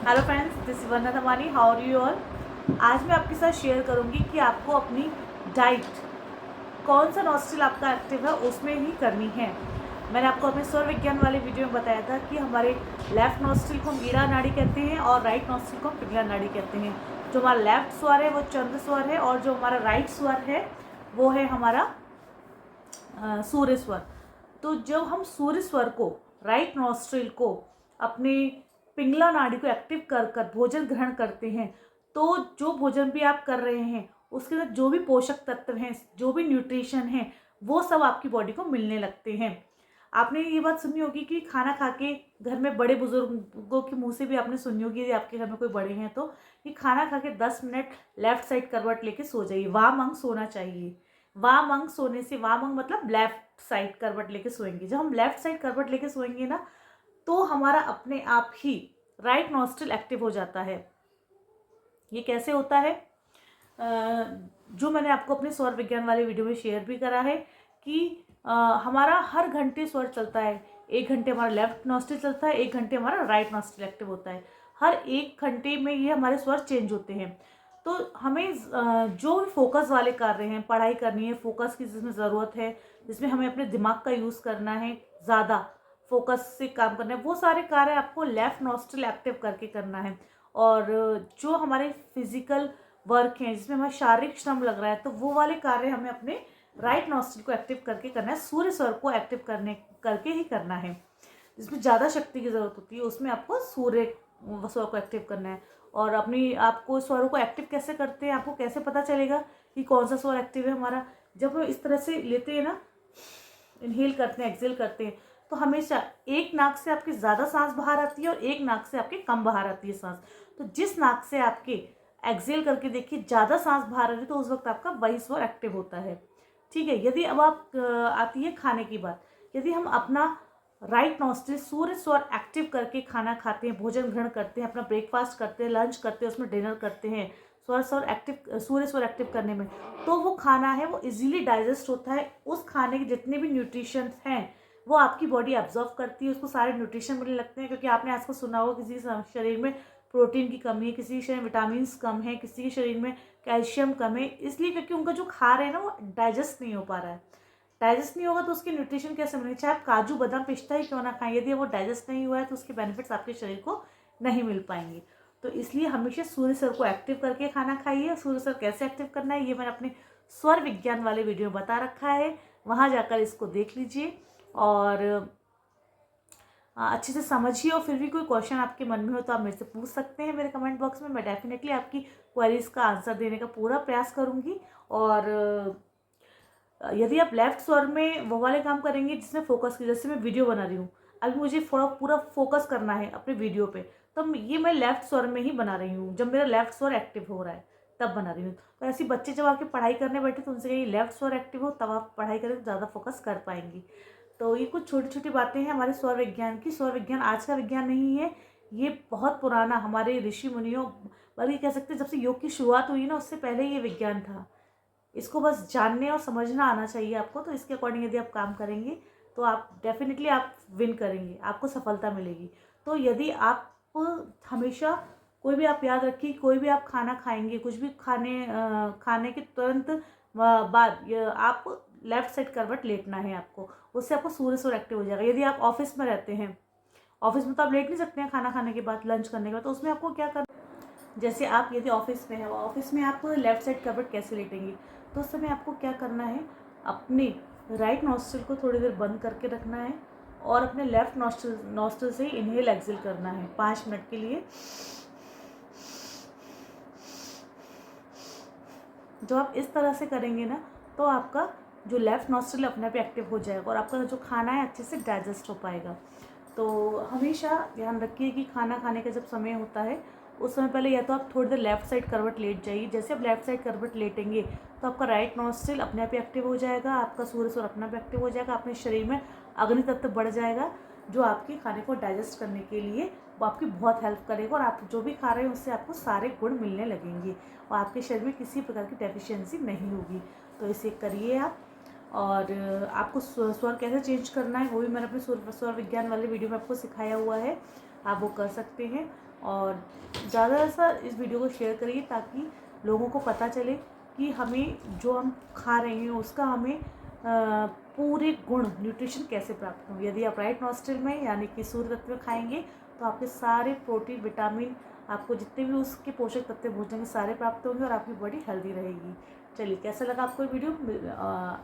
Hello friends, this is Varna Dhamani. How are you all. आज मैं आपके साथ शेयर करूंगी कि आपको अपनी डाइट कौन सा नॉस्ट्रिल आपका एक्टिव है उसमें ही करनी है। मैंने आपको अपने स्वर विज्ञान वाले वीडियो में बताया था कि हमारे लेफ्ट नॉस्ट्रिल को हम ईड़ा नाड़ी कहते हैं और राइट नॉस्ट्रिल को हम पिंगला नाड़ी कहते हैं। जो हमारा लेफ्ट स्वर है वो चंद्र स्वर है और जो हमारा राइट स्वर है वो है हमारा सूर्य स्वर। तो जब हम सूर्य स्वर को, राइट नॉस्ट्रिल को, अपने पिंगला नाड़ी को एक्टिव कर कर भोजन ग्रहण करते हैं तो जो भोजन भी आप कर रहे हैं उसके अंदर जो भी पोषक तत्व हैं, जो भी न्यूट्रिशन है, वो सब आपकी बॉडी को मिलने लगते हैं। आपने ये बात सुनी होगी कि खाना खा के, घर में बड़े बुजुर्गों के मुंह से भी आपने सुनी होगी, यदि आपके घर में कोई बड़े हैं तो, कि खाना खा के 10 मिनट लेफ्ट साइड करवट लेके सो जाइए। वाम अंग सोना चाहिए। वाम अंग सोने से, वाम अंग मतलब लेफ्ट साइड करवट लेके सोएंगे। जब हम लेफ्ट साइड करवट लेके सोएंगे ना तो हमारा अपने आप ही राइट नॉस्ट्रिल एक्टिव हो जाता है। ये कैसे होता है? जो मैंने आपको अपने स्वर विज्ञान वाले वीडियो में शेयर भी करा है कि हमारा हर घंटे स्वर चलता है। 1 घंटे हमारा लेफ्ट नॉस्ट्रिल चलता है, 1 घंटे हमारा राइट नॉस्ट्रिल एक्टिव होता है। हर 1 घंटे में ये हमारे स्वर चेंज होते हैं। तो हमें जो भी फोकस वाले कार्य हैं, पढ़ाई करनी है, फोकस की जिसमें ज़रूरत है, जिसमें हमें अपने दिमाग का यूज़ करना है, ज़्यादा फोकस से काम करना है, वो सारे कार्य आपको लेफ्ट नॉस्ट्रिल एक्टिव करके करना है। और जो हमारे फिजिकल वर्क हैं जिसमें हमें शारीरिक श्रम लग रहा है तो वो वाले कार्य हमें अपने राइट नॉस्ट्रिल को एक्टिव करके करना है, सूर्य स्वर को एक्टिव करने करके ही करना है। जिसमें ज़्यादा शक्ति की ज़रूरत होती है उसमें आपको सूर्य स्वर को एक्टिव करना है। और अपनी आपको स्वरों को एक्टिव कैसे करते हैं, आपको कैसे पता चलेगा कि कौन सा स्वर एक्टिव है हमारा? जब हम इस तरह से लेते हैं ना, इनहेल करते हैं, एक्सेल करते हैं, तो हमेशा एक नाक से आपकी ज़्यादा सांस बाहर आती है और एक नाक से आपकी कम बाहर आती है सांस। तो जिस नाक से आपके एक्सेल करके देखिए ज़्यादा सांस बाहर आ रही है तो उस वक्त आपका वही स्वर एक्टिव होता है। ठीक है। यदि अब आप आती है खाने की बात, यदि हम अपना राइट नॉस्ट्रिल सूर्य स्वर एक्टिव करके खाना खाते हैं, भोजन ग्रहण करते हैं, अपना ब्रेकफास्ट करते हैं, लंच करते हैं, उसमें डिनर करते हैं सूर्य स्वर एक्टिव करने में, तो वो खाना है वो इजीली डाइजेस्ट होता है। उस खाने के जितने भी न्यूट्रिशन हैं वो आपकी बॉडी एब्जॉर्व करती है, उसको सारे न्यूट्रिशन मिलने लगते हैं। क्योंकि आपने आजकल सुना होगा किसी शरीर में प्रोटीन की कमी है, किसी के शरीर में विटामिन कम है, किसी के शरीर में कैल्शियम कम है, इसलिए क्योंकि उनका जो खा रहे हैं ना वो डाइजेस्ट नहीं हो पा रहा है। डाइजेस्ट नहीं होगा तो उसके न्यूट्रिशन कैसे मिलेंगे? चाहे आप काजू बादाम पिस्ता ही क्यों ना खाएं, यदि वो डाइजेस्ट नहीं हुआ है तो उसके बेनिफिट्स आपके शरीर को नहीं मिल पाएंगे। तो इसलिए हमेशा सूर्य स्वर को एक्टिव करके खाना खाइए। सूर्य स्वर कैसे एक्टिव करना है ये मैंने अपने स्वर विज्ञान वाले वीडियो में बता रखा है, वहाँ जाकर इसको देख लीजिए और अच्छे से समझिए। और फिर भी कोई क्वेश्चन आपके मन में हो तो आप मेरे से पूछ सकते हैं मेरे कमेंट बॉक्स में। मैं डेफिनेटली आपकी क्वेरीज का आंसर देने का पूरा प्रयास करूँगी। और यदि आप लेफ्ट स्वर में वो वाले काम करेंगे जिसमें फोकस की, जैसे मैं वीडियो बना रही हूँ, अभी मुझे पूरा फोकस करना है अपने वीडियो पे, तो ये मैं लेफ्ट स्वर में ही बना रही हूँ। जब मेरा लेफ्ट स्वर एक्टिव हो रहा है तब बना रही हूँ। तो ऐसे बच्चे जब आके पढ़ाई करने बैठे तो उनसे कहिए लेफ्ट स्वर एक्टिव हो, तब आप पढ़ाई करें तो ज़्यादा फोकस कर पाएंगी। तो ये कुछ छोटी छोटी बातें हैं हमारे स्वर विज्ञान की। स्वर विज्ञान आज का विज्ञान नहीं है, ये बहुत पुराना, हमारे ऋषि मुनियों, बल्कि कह सकते हैं जब से योग की शुरुआत हुई ना उससे पहले ये विज्ञान था। इसको बस जानने और समझना आना चाहिए आपको। तो इसके अकॉर्डिंग यदि आप काम करेंगे तो आप डेफिनेटली आप विन करेंगे, आपको सफलता मिलेगी। तो यदि आप हमेशा, कोई भी आप याद रखिए, कोई भी आप खाना खाएंगे, कुछ भी खाने के तुरंत बाद आप लेफ्ट साइड करवट लेटना है आपको। उससे आपको सूर्य स्वर एक्टिव हो जाएगा। यदि आप ऑफिस में रहते हैं, ऑफिस में तो आप लेट नहीं सकते हैं खाना खाने के बाद, लंच करने के बाद, तो उसमें आपको क्या करना, जैसे आप यदि ऑफिस में है, ऑफिस में आप लेफ्ट साइड करवट कैसे लेटेंगे, तो उस समय आपको क्या करना है, अपने राइट नॉस्ट्रिल को थोड़ी देर बंद करके रखना है और अपने लेफ्ट नॉस्ट्रिल से ही इनहेल एक्सेल करना है 5 मिनट के लिए। जब आप इस तरह से करेंगे ना तो आपका जो लेफ्ट नॉस्ट्रिल अपने आप एक्टिव हो जाएगा और आपका जो खाना है अच्छे से डाइजेस्ट हो पाएगा। तो हमेशा ध्यान रखिए कि खाना खाने का जब समय होता है उस समय पहले या तो आप थोड़ी देर लेफ्ट साइड करवट लेट जाइए। जैसे आप लेफ्ट साइड करवट लेटेंगे तो आपका राइट नॉस्ट्रिल अपने आप एक्टिव हो जाएगा, आपका सूर्य स्वर अपने आप एक्टिव हो जाएगा, अपने शरीर में अग्नि तत्व बढ़ जाएगा जो आपके खाने को डाइजेस्ट करने के लिए वो आपकी बहुत हेल्प करेगा। और आप जो भी खा रहे हैं उससे आपको सारे गुण मिलने लगेंगे और आपके शरीर में किसी प्रकार की डेफिशिएंसी नहीं होगी। तो इसे करिए आप। और आपको स्वर कैसे चेंज करना है वो भी मैंने अपने स्वर विज्ञान वाले वीडियो में आपको सिखाया हुआ है, आप वो कर सकते हैं। और ज़्यादा सा इस वीडियो को शेयर करिए ताकि लोगों को पता चले कि हमें जो हम खा रहे हैं उसका हमें पूरे गुण न्यूट्रिशन कैसे प्राप्त होंगे। यदि आप राइट नॉस्ट्रिल में यानी कि सूर्य तत्व खाएंगे तो आपके सारे प्रोटीन, विटामिन, आपको जितने भी उसके पोषक तत्व भोजन के सारे प्राप्त होंगे और आपकी बॉडी हेल्दी रहेगी। चलिए, कैसा लगा आपको वीडियो?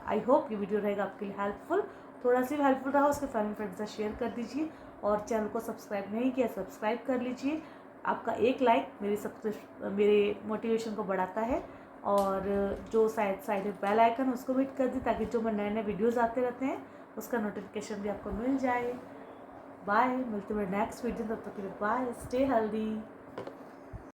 आई होप ये वीडियो रहेगा आपके लिए हेल्पफुल। थोड़ा सा भी हेल्पफुल रहा उसके फैमिली फ्रेंड से शेयर कर दीजिए और चैनल को सब्सक्राइब नहीं किया सब्सक्राइब कर लीजिए। आपका एक लाइक मेरे मोटिवेशन को बढ़ाता है। और जो साइड में बेल आइकन उसको भी हिट कर दी ताकि जो मैं नए नए वीडियोज़ आते रहते हैं उसका नोटिफिकेशन भी आपको मिल जाए। बाय, मिलते हुए नेक्स्ट वीडियो, तब तक के लिए बाय, स्टे हेल्दी।